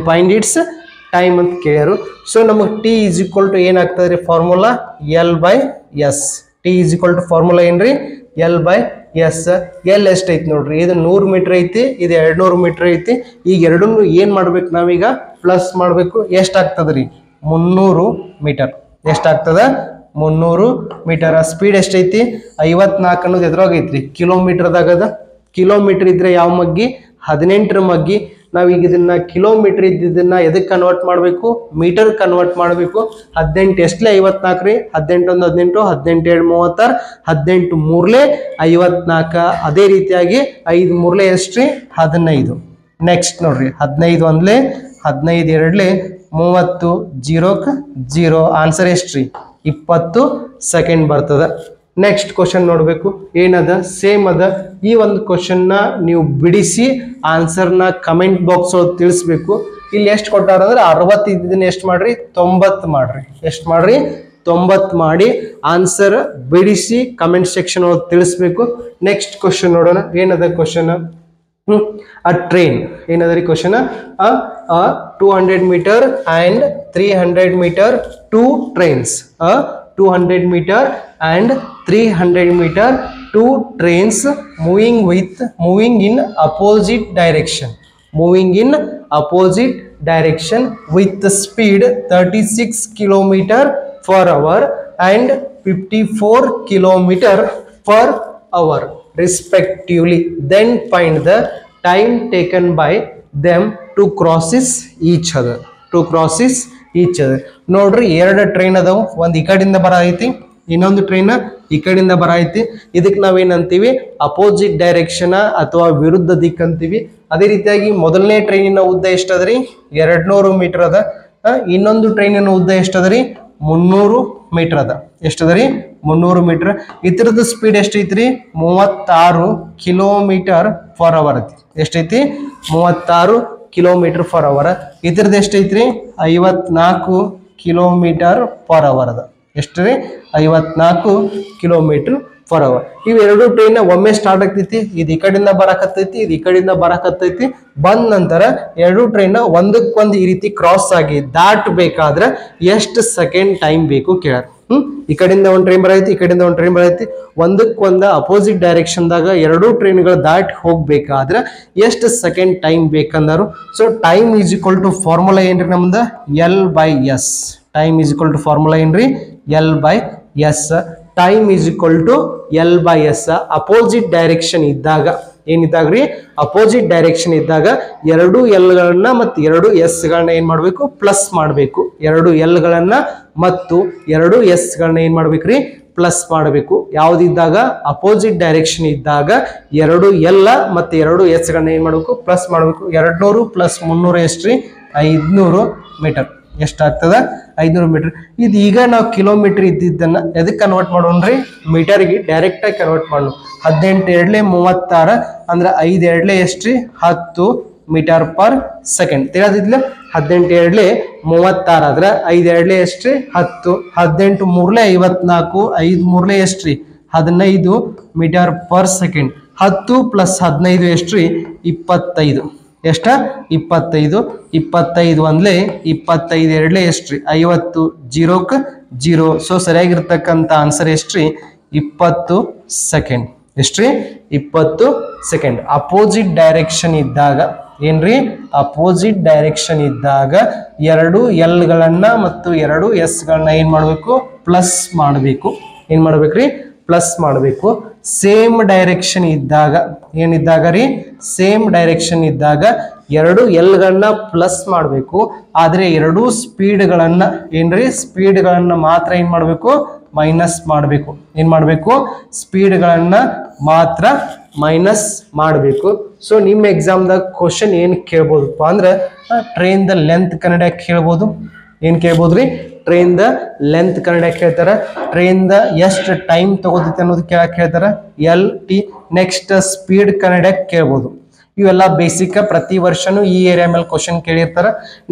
A: time ಅಂತ ಕೇಳ್ಯಾರು. ಸೊ ನಮಗೆ ಟಿ ಈಸ್ ಈಕ್ವಲ್ ಟು ಏನಾಗ್ತದ್ರಿ? Formula L/S. T is equal to formula ಏನ್ರಿ? L/S. L ಎಷ್ಟೈತಿ ನೋಡ್ರಿ? ಇದು 100 ಮೀಟರ್ ಐತಿ, ಇದು 200 ಮೀಟರ್ ಐತಿ. ಈಗ ಎರಡನ್ನು ಏನ್ ಮಾಡ್ಬೇಕು? ನಾವೀಗ ಪ್ಲಸ್ ಮಾಡ್ಬೇಕು. ಎಷ್ಟಾಗ್ತದ್ರಿ? 300 ಮೀಟರ್. ಎಷ್ಟಾಗ್ತದ? 300 ಮೀಟರ್. ಸ್ಪೀಡ್ ಎಷ್ಟೈತಿ? 54 ಅನ್ನೋದು ಎದುರಾಗೈತ್ರಿ? ಕಿಲೋಮೀಟರ್ದಾಗದ. ಕಿಲೋಮೀಟರ್ ಇದ್ರೆ ಯಾವ ಮಗ್ಗಿ? 18ರ ಮಗ್ಗಿ. ನಾವೀಗ ಇದನ್ನ ಕಿಲೋಮೀಟರ್ ಇದ್ದಿದ್ದನ್ನ ಎದಕ್ಕೆ ಕನ್ವರ್ಟ್ ಮಾಡಬೇಕು? ಮೀಟರ್ ಕನ್ವರ್ಟ್ ಮಾಡಬೇಕು. 18 ಎಷ್ಟಲೇ 54 ರೀ? 18 1 18, 18 2 36, 18 3 54. ಅದೇ ರೀತಿಯಾಗಿ 5 3 ಎಷ್ಟ್ರಿ? 15. ನೆಕ್ಸ್ಟ್ ನೋಡ್ರಿ, 15 1 15 2 30 0 0. ಆನ್ಸರ್ ಎಷ್ಟ್ರಿ? 20 ಸೆಕೆಂಡ್ ಬರ್ತದ. ನೆಕ್ಸ್ಟ್ ಕ್ವಶನ್ ನೋಡಬೇಕು. ಏನದ? ಸೇಮ್ ಅದ. ಈ ಒಂದು ಕ್ವಶನ್ನ ನೀವು ಬಿಡಿಸಿ ಆನ್ಸರ್ನ ಕಮೆಂಟ್ ಬಾಕ್ಸ್ ಒಳಗೆ ತಿಳಿಸ್ಬೇಕು. ಇಲ್ಲಿ ಎಷ್ಟು ಕೊಟ್ಟಾರ ಅಂದ್ರೆ 60 ಇದ್ದಿದ್ದನ್ನ ಎಷ್ಟು ಮಾಡ್ರಿ? 90 ಮಾಡ್ರಿ. ಎಷ್ಟು ಮಾಡ್ರಿ? 90 ಮಾಡಿ ಆನ್ಸರ್ ಬಿಡಿಸಿ ಕಮೆಂಟ್ ಸೆಕ್ಷನ್ ಒಳಗೆ ತಿಳಿಸ್ಬೇಕು. ನೆಕ್ಸ್ಟ್ ಕ್ವಶನ್ ನೋಡೋಣ. ಏನದ ಕ್ವಶನ್? a train. ಏನದರಿ question? 200 meter and 300 meter two trains. 200 meter and 300 meter, two trains moving in opposite direction, moving in opposite direction with the speed 36 kilometer per hour and 54 kilometer per hour respectively. Then find the time taken by them to crosses each other. ನೋಡ್ರಿ, ಎರಡು train ಅದಾವು. ಒಂದು ಈ ಕಡೆಯಿಂದ ಬರೈತಿ, ಇನ್ನೊಂದು train ಈ ಕಡೆಯಿಂದ ಬರೈತಿ. ಇದಕ್ಕೆ ನಾವೇನಂತೀವಿ? ಅಪೋಸಿಟ್ ಡೈರೆಕ್ಷನ್ ಅಥವಾ ವಿರುದ್ಧ ದಿಕ್ಕು ಅಂತೀವಿ. ಅದೇ ರೀತಿಯಾಗಿ ಮೊದಲನೇ ಟ್ರೈನಿನ ಉದ್ದ ಎಷ್ಟದ್ರಿ? 200 ಮೀಟರ್ ಅದ. ಇನ್ನೊಂದು ಟ್ರೈನಿನ ಉದ್ದ ಎಷ್ಟದ್ರಿ? 300 ಮೀಟರ್ ಅದ. ಎಷ್ಟದರಿ? 300 ಮೀಟರ್. ಇತರದ ಸ್ಪೀಡ್ ಎಷ್ಟೈತ್ರಿ? 36 ಕಿಲೋಮೀಟರ್ ಫಾರ್ ಅವರ್ ಐತಿ. ಎಷ್ಟೈತಿ? 36 ಕಿಲೋಮೀಟರ್ ಫಾರ್ ಅವರ್. ಇದ್ರದ್ದು ಎಷ್ಟೈತ್ರಿ? 54 ಕಿಲೋಮೀಟರ್ ಫಾರ್ ಅವರ್ ಅದ. ಎಷ್ಟು ರೀ? 54 ಕಿಲೋಮೀಟರ್ ಫಾರ್ ಅವರ್. ಇವೆರಡು ಟ್ರೈನ್ ಒಮ್ಮೆ ಸ್ಟಾರ್ಟ್ ಆಗ್ತೈತಿ. ಇದು ಈ ಕಡೆಯಿಂದ ಬರಕತ್ತೈತಿ, ಇದು ಈ ಕಡೆಯಿಂದ ಬರಕತ್ತೈತಿ. ಬಂದ ನಂತರ ಎರಡು ಟ್ರೈನ್ ಒಂದಕ್ಕೊಂದು ಈ ರೀತಿ ಕ್ರಾಸ್ ಆಗಿ ದಾಟಬೇಕಾದ್ರೆ ಎಷ್ಟು ಸೆಕೆಂಡ್ ಟೈಮ್ ಬೇಕು ಕೇಳ. ಈ ಕಡೆಯಿಂದ ಒಂದು ಟ್ರೈನ್ ಬರೈತಿ, ಈ ಕಡೆಯಿಂದ ಒಂದು ಟ್ರೈನ್ ಬರೈತಿ. ಒಂದಕ್ಕೊಂದು ಅಪೋಸಿಟ್ ಡೈರೆಕ್ಷನ್ದಾಗ ಎರಡು ಟ್ರೈನ್ಗಳು ದಾಟಿ ಹೋಗ್ಬೇಕಾದ್ರೆ ಎಷ್ಟು ಸೆಕೆಂಡ್ ಟೈಮ್ ಬೇಕಂದರು. So time is equal to formula ಏನ್ರಿ ನಮ್ದು? L/S. Time is equal to formula ಏನ್ರಿ? L/S. Time is equal to L/S. Opposite direction ಇದ್ದಾಗ ಏನಿದ್ದಾಗ್ರಿ? ಅಪೋಸಿಟ್ ಡೈರೆಕ್ಷನ್ ಇದ್ದಾಗ ಎರಡು ಎಲ್ಗಳನ್ನ ಮತ್ತು ಎರಡು ಎಸ್ಗಳನ್ನ ಏನ್ ಮಾಡ್ಬೇಕು? ಪ್ಲಸ್ ಮಾಡಬೇಕು. ಎರಡು ಎಲ್ಗಳನ್ನ ಮತ್ತು ಎರಡು ಎಸ್ಗಳನ್ನ ಏನ್ ಮಾಡ್ಬೇಕ್ರಿ? ಪ್ಲಸ್ ಮಾಡಬೇಕು. ಯಾವ್ದಿದ್ದಾಗ? ಅಪೋಸಿಟ್ ಡೈರೆಕ್ಷನ್ ಇದ್ದಾಗ ಎರಡು ಎಲ್ ಮತ್ತು ಎರಡು ಎಸ್ಗಳನ್ನ ಏನ್ ಮಾಡ್ಬೇಕು? ಪ್ಲಸ್ ಮಾಡಬೇಕು. 200 ಪ್ಲಸ್ 300 ಎಷ್ಟ್ರಿ? 500 ಮೀಟರ್. ಎಷ್ಟಾಗ್ತದ? 500 ಮೀಟರ್. ಇದು ಈಗ ನಾವು ಕಿಲೋಮೀಟರ್ ಇದ್ದಿದ್ದನ್ನ ಎದಕ್ಕೆ ಕನ್ವರ್ಟ್ ಮಾಡೋಣ್ರಿ? ಮೀಟರ್ಗೆ ಡೈರೆಕ್ಟ್ ಆಗಿ ಕನ್ವರ್ಟ್ ಮಾಡೋಣ. 18 ಎರಡ್ಲೆ 36 ಅಂದ್ರೆ 5 ಎರಡ್ಲೆ ಎಷ್ಟ್ರಿ? 10 ಮೀಟರ್ ಪರ್ ಸೆಕೆಂಡ್. ತಿಳಿದಿದ್ಲ? 18 ಎರಡ್ಲೆ 36 ಆದ್ರೆ 5 ಎರಡ್ಲೆ ಎಷ್ಟ್ರಿ? 10. 18 ಮೂರ್ಲೆ 54, 5 ಮೂರ್ಲೆ ಎಷ್ಟ್ರಿ? 15 ಮೀಟರ್ ಪರ್ ಸೆಕೆಂಡ್. 10 ಪ್ಲಸ್ 15 ಎಷ್ಟ್ರಿ? 25. ಎಷ್ಟ? 25. 25 ಒಂದ್ಲೆ 25 ಎರಡ್ಲೆ ಎಷ್ಟ್ರಿ? 50. 0ಕ್ಕೆ 0. ಸೊ ಸರಿಯಾಗಿರ್ತಕ್ಕಂಥ ಆನ್ಸರ್ ಎಷ್ಟ್ರಿ? 20 ಸೆಕೆಂಡ್. ಎಷ್ಟ್ರಿ? 20 ಸೆಕೆಂಡ್. ಅಪೋಸಿಟ್ ಡೈರೆಕ್ಷನ್ ಇದ್ದಾಗ ಏನ್ರಿ? ಅಪೋಸಿಟ್ ಡೈರೆಕ್ಷನ್ ಇದ್ದಾಗ ಎರಡು ಎಲ್ಗಳನ್ನ ಮತ್ತು ಎರಡು ಎಸ್ಗಳನ್ನ ಏನ್ ಮಾಡ್ಬೇಕು? ಪ್ಲಸ್ ಮಾಡಬೇಕು. ಏನ್ ಮಾಡ್ಬೇಕ್ರಿ? ಪ್ಲಸ್ ಮಾಡಬೇಕು. ಸೇಮ್ ಡೈರೆಕ್ಷನ್ ಇದ್ದಾಗ ಏನಿದ್ದಾಗ ರೀ? ಸೇಮ್ ಡೈರೆಕ್ಷನ್ ಇದ್ದಾಗ ಎರಡು ಎಲ್ಗಳನ್ನ ಪ್ಲಸ್ ಮಾಡಬೇಕು. ಆದ್ರೆ ಎರಡು ಸ್ಪೀಡ್ಗಳನ್ನ ಏನ್ರಿ? ಸ್ಪೀಡ್ಗಳನ್ನ ಮಾತ್ರ ಏನ್ ಮಾಡಬೇಕು? ಮೈನಸ್ ಮಾಡಬೇಕು. ಏನ್ ಮಾಡಬೇಕು? ಸ್ಪೀಡ್ಗಳನ್ನ ಮಾತ್ರ ಮೈನಸ್ ಮಾಡಬೇಕು. ಸೊ ನಿಮ್ಮ ಎಕ್ಸಾಮ್ದಾಗ ಕ್ವಶನ್ ಏನ್ ಕೇಳ್ಬೋದಪ್ಪ ಅಂದ್ರೆ ಟ್ರೈನ್ ದ ಲೆಂತ್ ಕನ್ನಡ ಕೇಳ್ಬೋದು. ಏನ್ ಕೇಳ್ಬೋದ್ರಿ? ಟ್ರೈನ್ ದ ಲೆಂತ್ ಕನ್ನಡ ಕೇಳ್ತಾರ. ಟ್ರೈನ್ ದ ಎಷ್ಟು ಟೈಮ್ ತಗೋತೈತೆ ಅನ್ನೋದು ಕೇಳಕ್ ಹೇಳ್ತಾರ. LT. ನೆಕ್ಸ್ಟ್ ಸ್ಪೀಡ್ ಕನ್ನಡ ಕೇಳ್ಬೋದು. ಇವೆಲ್ಲ ಬೇಸಿಕ್ ಪ್ರತಿ ವರ್ಷನೂ ಈ ಏರಿಯಾ ಮೇಲೆ ಕ್ವಶನ್ ಕೇಳಿರ್ತಾರ.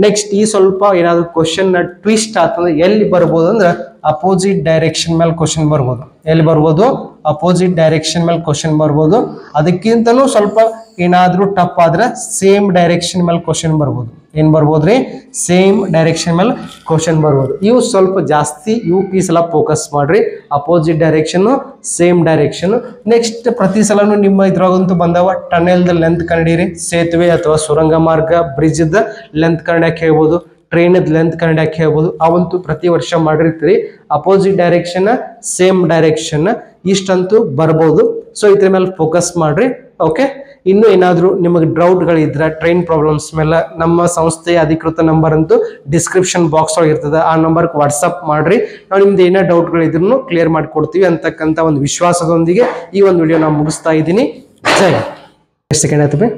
A: ನೆಕ್ಸ್ಟ್ ಈ ಸ್ವಲ್ಪ ಏನಾದ್ರು ಕ್ವಶನ್ ಟ್ವಿಸ್ಟ್ ಆಗ್ತದೆ ಎಲ್ಲಿ ಬರ್ಬೋದು ಅಂದ್ರೆ ಅಪೋಸಿಟ್ ಡೈರೆಕ್ಷನ್ ಮೇಲೆ ಕ್ವಶನ್ ಬರ್ಬೋದು. ಎಲ್ಲಿ ಬರ್ಬೋದು? ಅಪೋಸಿಟ್ ಡೈರೆಕ್ಷನ್ ಮೇಲೆ ಕ್ವಶನ್ ಬರ್ಬೋದು. ಅದಕ್ಕಿಂತನೂ ಸ್ವಲ್ಪ ಏನಾದ್ರೂ ಟಫ್ ಆದ್ರೆ ಸೇಮ್ ಡೈರೆಕ್ಷನ್ ಮೇಲೆ ಕ್ವಶನ್ ಬರ್ಬೋದು. ಏನ್ ಬರ್ಬೋದ್ರಿ? ಸೇಮ್ ಡೈರೆಕ್ಷನ್ ಮೇಲೆ ಕ್ವಶನ್ ಬರ್ಬೋದು. ಇವು ಸ್ವಲ್ಪ ಜಾಸ್ತಿ ಈ ಸಲ ಫೋಕಸ್ ಮಾಡ್ರಿ. Opposite direction, same direction. Next ಪ್ರತಿ ಸಲನು ನಿಮ್ಮ ಇದ್ರಾಗಂತೂ ಬಂದವ ಟನೆಲ್ ದ ಲೆಂತ್ ಕಂಡಿರಿ. ಸೇತುವೆ ಅಥವಾ ಸುರಂಗ ಮಾರ್ಗ, ಬ್ರಿಡ್ಜ್ ದ ಲೆಂತ್ ಕಂಡಕ್ ಹೇಳ್ಬೋದು, ಟ್ರೈನ್ ಲೆಂತ್ ಕಂಡಕ್ ಹೇಳ್ಬೋದು. ಅವಂತೂ ಪ್ರತಿ ವರ್ಷ ಮಾಡಿರ್ತೀರಿ. ಅಪೋಸಿಟ್ ಡೈರೆಕ್ಷನ್, ಸೇಮ್ ಡೈರೆಕ್ಷನ್ ಇಷ್ಟಂತೂ ಬರ್ಬೋದು. ಸೊ ಇದ್ರ ಮೇಲೆ ಫೋಕಸ್ ಮಾಡ್ರಿ. ಓಕೆ. ಇನ್ನು ಏನಾದರೂ ನಿಮಗೆ ಡೌಟ್ಗಳಿದ್ರೆ ಟ್ರೈನ್ ಪ್ರಾಬ್ಲಮ್ಸ್ ಮೇಲೆ ನಮ್ಮ ಸಂಸ್ಥೆಯ ಅಧಿಕೃತ ನಂಬರ್ ಅಂತೂ ಡಿಸ್ಕ್ರಿಪ್ಷನ್ ಬಾಕ್ಸ್ ಒಳಗೆ ಇರ್ತದೆ. ಆ ನಂಬರ್ಗೆ ವಾಟ್ಸಪ್ ಮಾಡ್ರಿ. ನಾವು ನಿಮ್ದು ಏನೇ ಡೌಟ್ಗಳಿದ್ರು ಕ್ಲಿಯರ್ ಮಾಡಿಕೊಡ್ತೀವಿ ಅಂತಕ್ಕಂಥ ಒಂದು ವಿಶ್ವಾಸದೊಂದಿಗೆ ಈ ಒಂದು ವಿಡಿಯೋ ನಾನು ಮುಗಿಸ್ತಾ ಇದ್ದೀನಿ. ಜೈ. ಎಷ್ಟು ಸೆಕೆಂಡ್ ಆಯ್ತು ಬಿ?